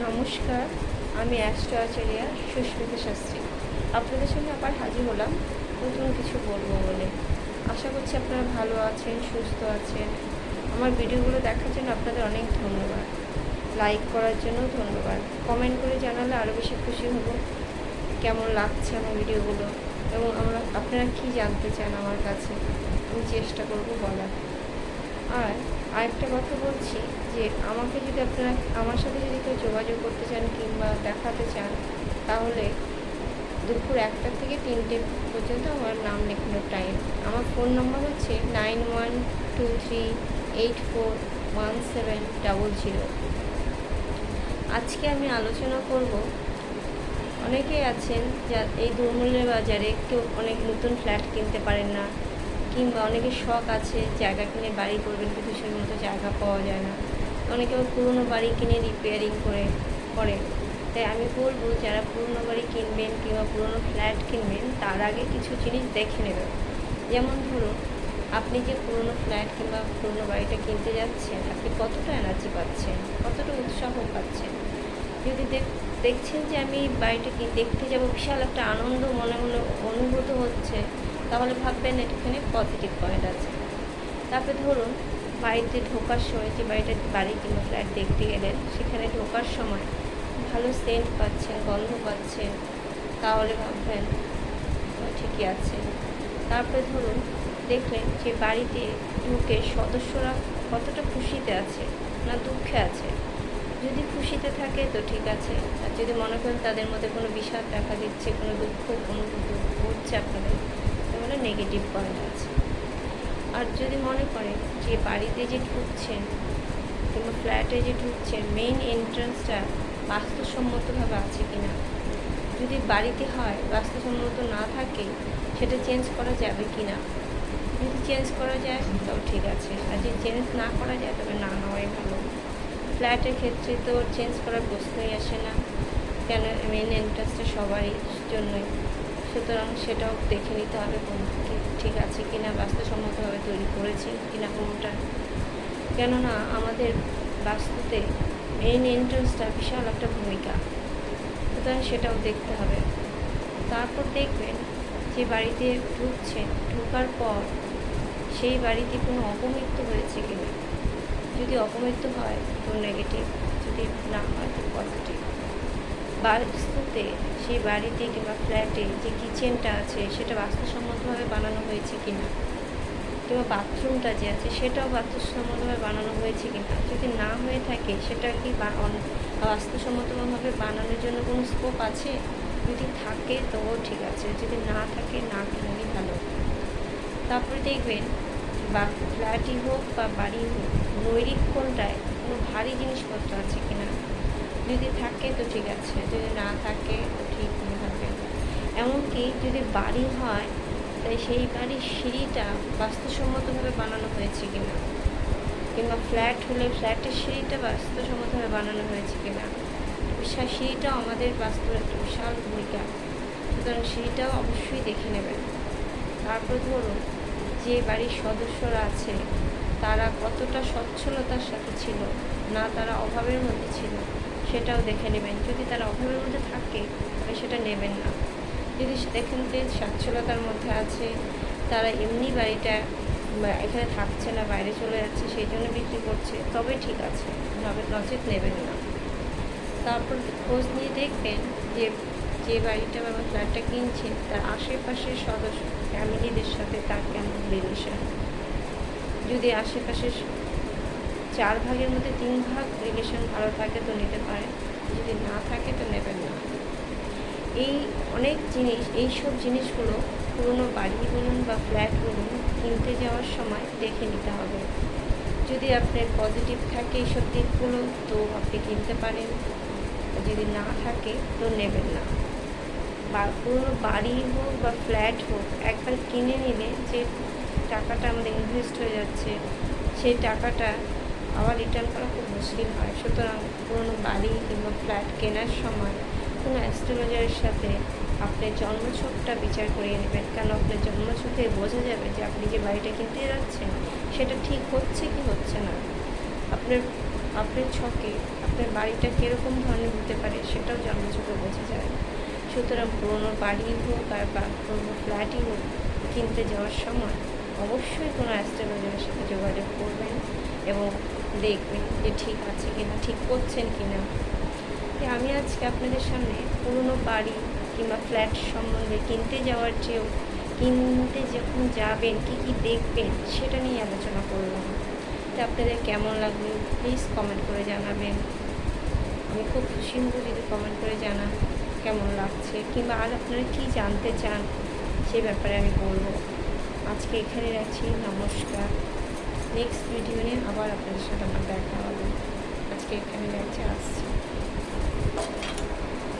নমস্কার, আমি অ্যাস্ট্রো আচার্যা সুস্মিতা শাস্ত্রী। আপনাদের সঙ্গে আবার হাজির হলাম নতুন কিছু বলবো বলে। আশা করছি আপনারা ভালো আছেন, সুস্থ আছেন। আমার ভিডিওগুলো দেখার জন্য আপনাদের অনেক ধন্যবাদ। লাইক করার জন্য ধন্যবাদ। কমেন্ট করে জানালে আরও বেশি খুশি হব কেমন লাগছে আমার ভিডিওগুলো, এবং আপনারা কী জানতে চান আমার কাছে, আমি চেষ্টা করব বলার। আর আরেকটা কথা বলছি যে আমাকে যদি আপনারা আমার সাথে যদি কেউ যোগাযোগ করতে চান কিংবা দেখাতে চান, তাহলে দুপুর 1টা থেকে 3টে পর্যন্ত আমার নাম লেখানোর টাইম। আমার ফোন নম্বর হচ্ছে 9123841700। আজকে আমি আলোচনা করব, অনেকেই আছেন যা এই দুর্মূল্যের বাজারে কেউ অনেক নতুন ফ্ল্যাট কিনতে পারেন না, কিংবা অনেকের শখ আছে জায়গা কিনে বাড়ি করবেন, কিন্তু সেই মতো জায়গা পাওয়া যায় না। অনেকে পুরনো বাড়ি কিনে রিপেয়ারিং করেন। তাই আমি বলবো, যারা পুরনো বাড়ি কিনবেন কিংবা পুরনো ফ্ল্যাট কিনবেন, তার আগে কিছু জিনিস দেখে নেবেন। যেমন ধরুন, আপনি যে পুরনো ফ্ল্যাট কিংবা পুরনো বাড়িটা কিনতে যাচ্ছেন, আপনি কতটা এনার্জি পাচ্ছেন, কতটা উৎসাহ পাচ্ছেন। যদি দেখছেন যে আমি বাড়িটা দেখতে যাব, বিশাল একটা আনন্দ মনে মনে অনুভূত হচ্ছে, তাহলে ভাববেন এখানে পজিটিভ পয়েন্ট আছে। তারপরে ধরুন, বাড়িতে ঢোকার সময় যে বাড়ি কিংবা ফ্ল্যাট দেখতে গেলেন, সেখানে ঢোকার সময় ভালো সেন্ট পাচ্ছেন, গন্ধ পাচ্ছেন, তাহলে ভাববেন ঠিকই আছে। তারপরে ধরুন, দেখলেন যে বাড়িতে ঢুকে সদস্যরা কতটা খুশিতে আছে না দুঃখে আছে। যদি খুশিতে থাকে তো ঠিক আছে, আর যদি মনে করেন তাদের মধ্যে কোনো বিষাদ দেখা দিচ্ছে, কোনো দুঃখ অনুভূতি হচ্ছে আপনাদের, তাহলে নেগেটিভ পয়েন্ট আছে। আর যদি মনে করেন যে বাড়িতে যে ঢুকছেন কিংবা ফ্ল্যাটে যে ঢুকছেন, মেইন এন্ট্রান্সটা বাস্তুসম্মতভাবে আছে কিনা। যদি বাড়িতে হয় বাস্তুসম্মত না থাকে, সেটা চেঞ্জ করা যাবে কি না। যদি চেঞ্জ করা যায় তাও ঠিক আছে, আর যদি চেঞ্জ না করা যায় তবে না হওয়াই ভালো। ফ্ল্যাটের ক্ষেত্রে তো চেঞ্জ করার প্রশ্নই আসে না, কেন মেন এন্ট্রান্সটা সবারই জন্যই। সুতরাং সেটাও দেখে নিতে হবে ঠিক আছে কিনা, বাস্তুসম্মতভাবে তৈরি করেছি কিনা কোনটা। কেননা আমাদের বাস্তুতে মেইন এন্ট্রান্সটা বিশাল একটা ভূমিকা, সুতরাং সেটাও দেখতে হবে। তারপর দেখবেন যে বাড়িতে ঢুকছেন, ঢোকার পর সেই বাড়িতে কোনো অপমৃত্যু হয়েছে কিনা। যদি অপমৃত্যু হয় তো নেগেটিভ, যদি না হয় তো পজিটিভ। বাস্তুতে সেই বাড়িতে কিংবা ফ্ল্যাটে যে কিচেনটা আছে সেটা বাস্তুসম্মতভাবে বানানো হয়েছে কিনা, কিংবা বাথরুমটা যে আছে সেটাও বাস্তুসম্মতভাবে বানানো হয়েছে কিনা। যদি না হয়ে থাকে, সেটা কি বাস্তুসম্মতভাবে বানানোর জন্য কোনো স্কোপ আছে। যদি থাকে তো ঠিক আছে, যদি না থাকে না কিনলেই ভালো। তারপরে দেখবেন বা ফ্ল্যাটই হোক বা বাড়ি হোক, নৈরিক্ষণটায় কোনো ভারী জিনিসপত্র আছে কিনা। যদি থাকে তো ঠিক আছে, যদি না থাকে তো ঠিক নিয়ে থাকবে। এমনকি যদি বাড়ি হয়, তাই সেই বাড়ির সিঁড়িটা বাস্তুসম্মতভাবে বানানো হয়েছে কিনা, কিংবা ফ্ল্যাট হলে ফ্ল্যাটের সিঁড়িটা বাস্তুসম্মতভাবে বানানো হয়েছে কিনা। সিঁড়িটাও আমাদের বাস্তুর একটা বিশাল ভূমিকা, সুতরাং সিঁড়িটাও অবশ্যই দেখে নেবেন। তারপর ধরুন, যে বাড়ির সদস্যরা আছে তারা কতটা সচ্ছলতার সাথে ছিল, না তারা অভাবের মধ্যে ছিল, সেটাও দেখে নেবেন। যদি তারা অভাবের মধ্যে থাকে তবে সেটা নেবেন না। যদি দেখেন যে সচ্ছলতার মধ্যে আছে, তারা এমনি বাড়িটা এখানে থাকছে না, বাইরে চলে যাচ্ছে, সেই জন্য বিক্রি করছে, তবে ঠিক আছে, নচেত নেবেন না। তারপর খোঁজ নিয়ে দেখবেন যে যে বাড়িটা বা ফ্ল্যাটটা কিনছেন তার আশেপাশের সদস্য ফ্যামিলিদের সাথে তার কেমন রিলেশন। যদি আশেপাশের 4 ভাগের মধ্যে 3 ভাগ রিলেশন ভালো থাকে তো নিতে পারেন, যদি না থাকে তো নেবেন না। এই অনেক জিনিস, এইসব জিনিসগুলো পুরনো বাড়ি বলুন বা ফ্ল্যাট বলুন, কিনতে যাওয়ার সময় দেখে নিতে হবে। যদি আপনার পজিটিভ থাকে এইসব দিকগুলো তো আপনি কিনতে পারেন, যদি না থাকে তো নেবেন না। বা পুরনো বাড়ি হোক বা ফ্ল্যাট হোক, একবার কিনে নিলে যে টাকাটা আমাদের ইনভেস্ট হয়ে যাচ্ছে, সেই টাকাটা আবার রিটার্ন করা খুব মুশকিল হয়। সুতরাং পুরনো বাড়ি কিংবা ফ্ল্যাট কেনার সময় কোনো অ্যাস্ট্রোলজারের সাথে আপনার জন্মছকটা বিচার করিয়ে নেবেন, কেন আপনার জন্মছকে বোঝা যাবে যে আপনি যে বাড়িটা কিনতে যাচ্ছেন সেটা ঠিক হচ্ছে কি হচ্ছে না। আপনার ছকে আপনার বাড়িটা কীরকম ধরনের হতে পারে সেটাও জন্ম চোখে বোঝা যায়। সুতরাং পুরোনো বাড়ি হোক আর বা পুরোনো ফ্ল্যাটই হোক, কিনতে যাওয়ার সময় অবশ্যই কোনো অ্যাস্ট্রোলজারের সাথে যোগাযোগ করবেন এবং দেখবেন যে ঠিক আছে কিনা, ঠিক করছেন কিনা। আমি আজকে আপনাদের সামনে পুরোনো বাড়ি কিংবা ফ্ল্যাট সম্বন্ধে কিনতে যাওয়ার চেয়েও কিনতে যখন যাবেন কী কী দেখবেন সেটা নিয়ে আলোচনা করলাম। তো আপনাদের কেমন লাগলো প্লিজ কমেন্ট করে জানাবেন। আমি খুব খুশি হব যদি কমেন্ট করে জানান কেমন লাগছে, কিংবা আর আপনারা কী জানতে চান সেই ব্যাপারে আমি বলবো। আজকে এখানে রাখছি, নমস্কার। নেক্সট ভিডিও নিয়ে আবার আপনাদের সাথে আমার দেখা হবে। আজকে এখানে রাখছি, আসছি।